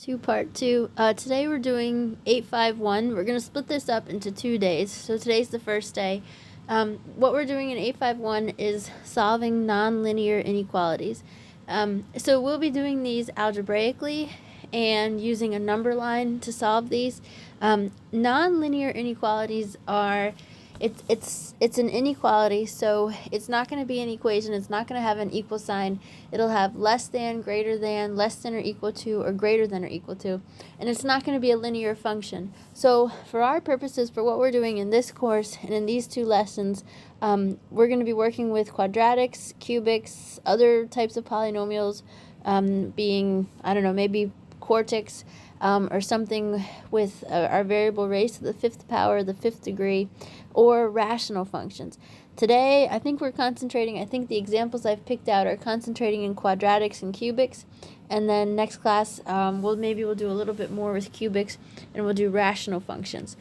to part 2. Today we're doing 851. We're going to split this up into 2 days. So today's the first day. What we're doing in 851 is solving nonlinear inequalities. So we'll be doing these algebraically and using a number line to solve these. Nonlinear inequalities are it's an inequality, so it's not going to be an equation. It's not going to have an equal sign. It'll have less than, greater than, less than or equal to, or greater than or equal to, and it's not going to be a linear function. So for our purposes, for what we're doing in this course and in these 2 lessons, we're going to be working with quadratics, cubics, other types of polynomials, being, I don't know, maybe quartics, or something with our variable raised to the 5th power, the 5th degree, or rational functions. Today, I think the examples I've picked out are concentrating in quadratics and cubics, and then next class, we'll do a little bit more with cubics, and we'll do rational functions.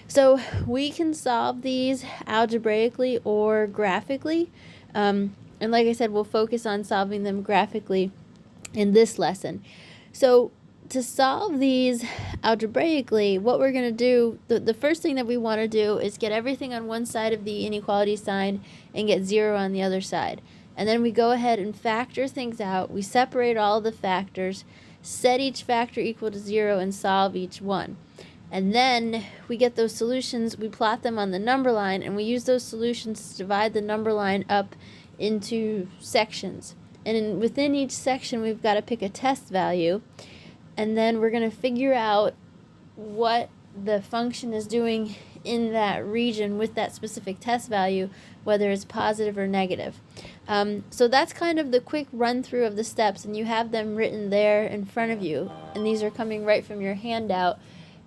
So we can solve these algebraically or graphically, and like I said, we'll focus on solving them graphically in this lesson. So to solve these algebraically, what we're going to do, the first thing that we want to do is get everything on one side of the inequality sign and get 0 on the other side. And then we go ahead and factor things out. We separate all the factors, set each factor equal to 0, and solve each one. And then we get those solutions, we plot them on the number line, and we use those solutions to divide the number line up into sections. And within each section, we've got to pick a test value. And then we're going to figure out what the function is doing in that region with that specific test value, whether it's positive or negative. So that's kind of the quick run through of the steps, and you have them written there in front of you. And these are coming right from your handout.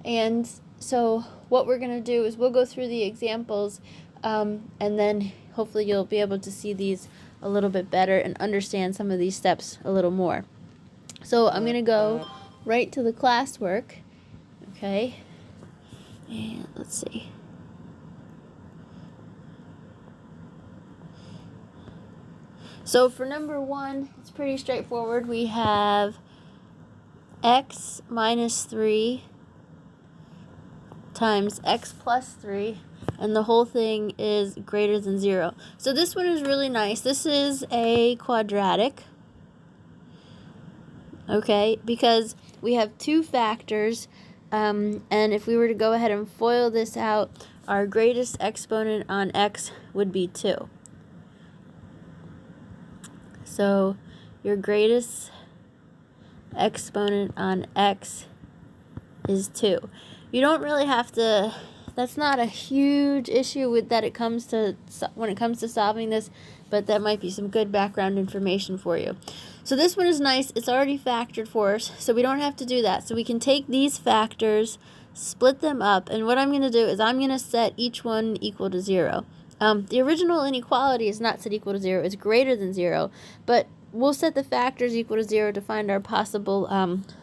And so what we're going to do is we'll go through the examples, and then hopefully you'll be able to see these a little bit better and understand some of these steps a little more. So I'm going to go right to the classwork, okay, and let's see. So for number 1, it's pretty straightforward. We have x minus 3 times x plus 3, and the whole thing is greater than 0. So this one is really nice. This is a quadratic, okay, because we have 2 factors, and if we were to go ahead and FOIL this out, our greatest exponent on x would be 2. So your greatest exponent on x is 2. You don't really have to, that's not a huge issue with that when it comes to solving this, but that might be some good background information for you. So this one is nice. It's already factored for us, so we don't have to do that. So we can take these factors, split them up, and what I'm going to do is I'm going to set each one equal to 0. The original inequality is not set equal to 0. It's greater than 0, but we'll set the factors equal to 0 to find our possible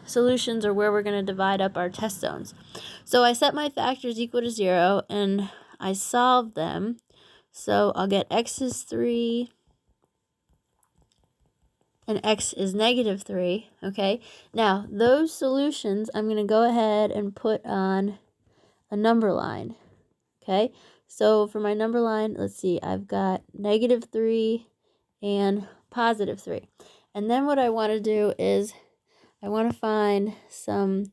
solutions, or where we're going to divide up our test zones. So I set my factors equal to 0, and I solve them. So I'll get x is 3, and x is negative 3, okay? Now, those solutions I'm going to go ahead and put on a number line, okay? So for my number line, let's see, I've got negative 3 and positive 3. And then what I want to do is I want to find some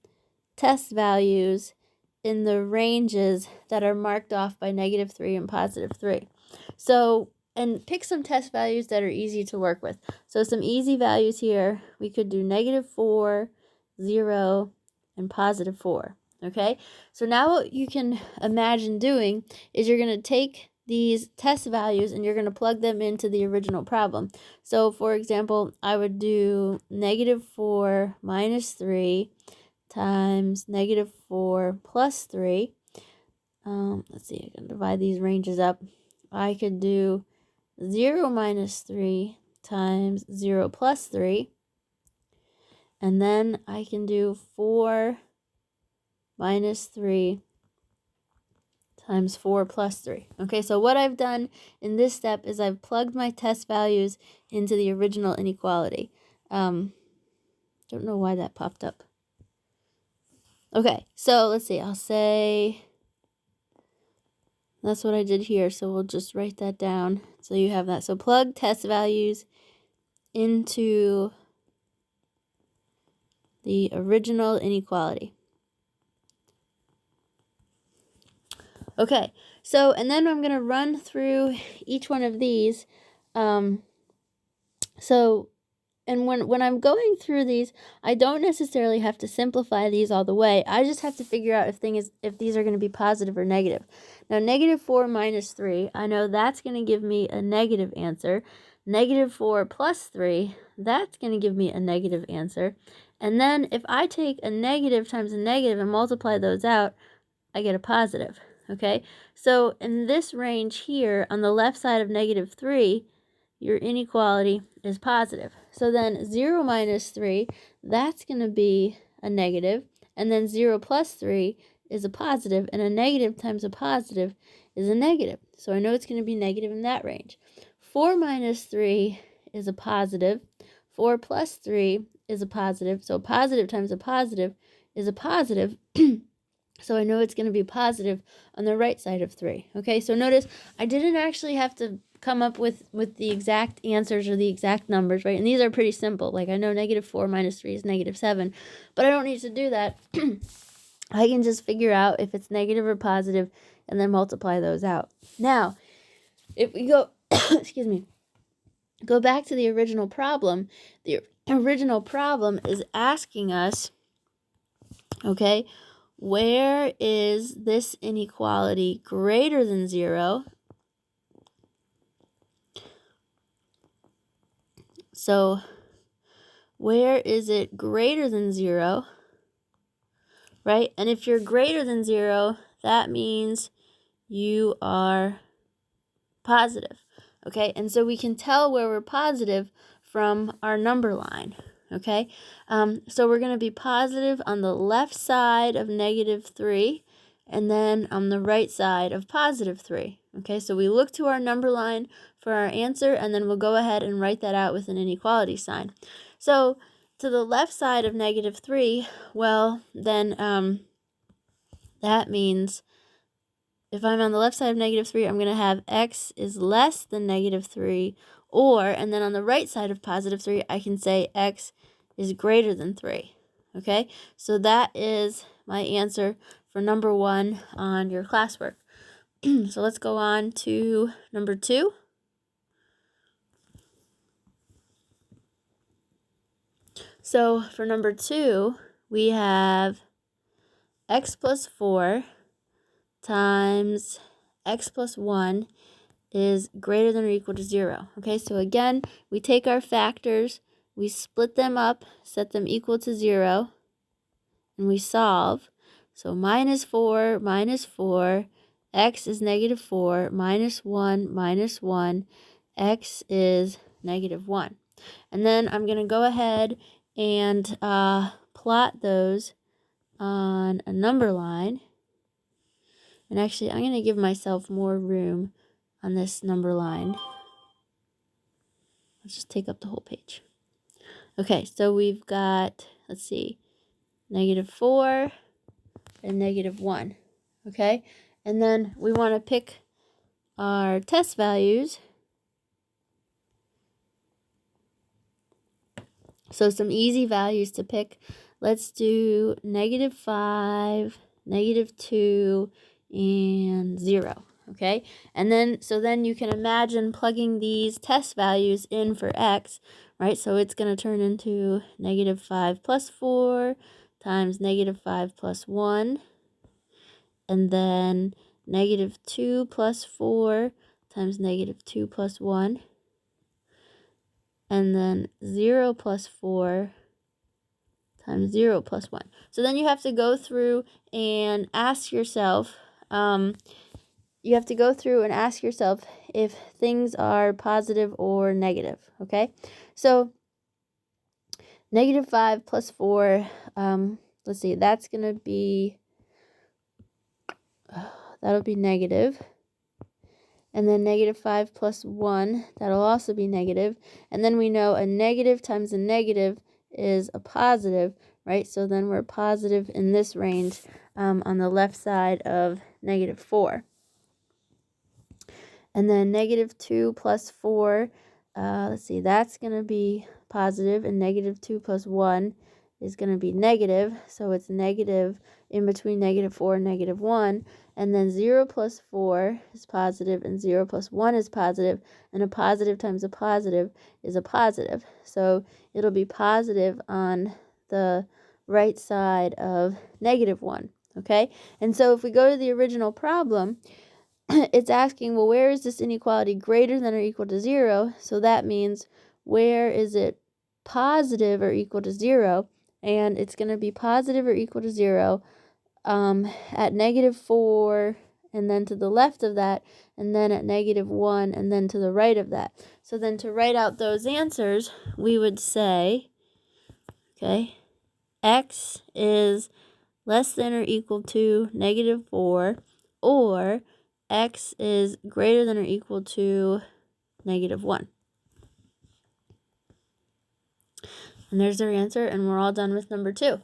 test values in the ranges that are marked off by negative 3 and positive 3. So, and pick some test values that are easy to work with. So some easy values here, we could do negative 4, 0, and positive 4. Okay, so now what you can imagine doing is you're going to take these test values and you're going to plug them into the original problem. So for example, I would do negative 4 minus 3 times negative 4 plus 3. Let's see, I can divide these ranges up. I could do 0 minus 3 times 0 plus 3. And then I can do 4 minus 3 times 4 plus 3. Okay, so what I've done in this step is I've plugged my test values into the original inequality. Don't know why that popped up. Okay, so let's see. I'll say that's what I did here. So we'll just write that down so you have that. So plug test values into the original inequality. Okay, so and then I'm going to run through each one of these. And when I'm going through these, I don't necessarily have to simplify these all the way. I just have to figure out if these are going to be positive or negative. Now, -4 minus 3, I know that's going to give me a negative answer. -4 plus 3, that's going to give me a negative answer. And then if I take a negative times a negative and multiply those out, I get a positive, okay? So in this range here, on the left side of -3, your inequality is positive. So then 0 minus 3, that's going to be a negative, and then 0 plus 3 is a positive, and a negative times a positive is a negative. So I know it's going to be negative in that range. 4 minus 3 is a positive. 4 plus 3 is a positive. So positive times a positive is a positive. So I know it's going to be positive on the right side of 3. Okay, so notice I didn't actually have to come up with the exact answers or the exact numbers, right? And these are pretty simple. Like I know -4 minus 3 is -7, but I don't need to do that. I can just figure out if it's negative or positive and then multiply those out. Now, if we go, excuse me, go back to the original problem, the original problem is asking us, okay, where is this inequality greater than 0? So where is it greater than 0, right? And if you're greater than 0, that means you are positive, okay? And so we can tell where we're positive from our number line, okay? So we're going to be positive on the left side of -3 and then on the right side of +3, okay? So we look to our number line for our answer, and then we'll go ahead and write that out with an inequality sign. So to the left side of -3, well, then that means if I'm on the left side of -3, I'm going to have x is less than -3, or, and then on the right side of +3, I can say x is greater than 3, okay? So that is my answer for number 1 on your classwork. So let's go on to number 2. So for number 2, we have x plus 4 times x plus 1 is greater than or equal to 0. Okay, so again, we take our factors, we split them up, set them equal to 0, and we solve. So -4 minus 4, x is -4, minus 1, x is -1. And then I'm going to go ahead and plot those on a number line. And actually, I'm going to give myself more room on this number line. Let's just take up the whole page. Okay, so we've got, let's see, -4 and -1. Okay, and then we want to pick our test values. So some easy values to pick. Let's do -5, -2, and 0. Okay, and then so then you can imagine plugging these test values in for x, right? So it's going to turn into -5 plus 4 times -5 plus 1, and then -2 plus 4 times -2 plus 1, and then 0 plus 4 times 0 plus 1. So then you have to go through and ask yourself, if things are positive or negative, okay? So -5 plus 4, let's see, that's going to be, that'll be negative. And then -5 plus 1, that'll also be negative. And then we know a negative times a negative is a positive, right? So then we're positive in this range on the left side of negative 4. And then negative 2 plus 4, let's see, that's going to be positive, and negative 2 plus 1 is going to be negative. So it's negative in between negative 4 and negative 1. And then 0 plus 4 is positive, and 0 plus 1 is positive, and a positive times a positive is a positive. So it'll be positive on the right side of negative 1, okay? And so if we go to the original problem, it's asking, well, where is this inequality greater than or equal to 0? So that means where is it positive or equal to 0? And it's going to be positive or equal to 0 at negative 4, and then to the left of that, and then at negative 1, and then to the right of that. So then to write out those answers, we would say, okay, x is less than or equal to negative 4, or x is greater than or equal to negative 1. And there's our answer, and we're all done with number 2.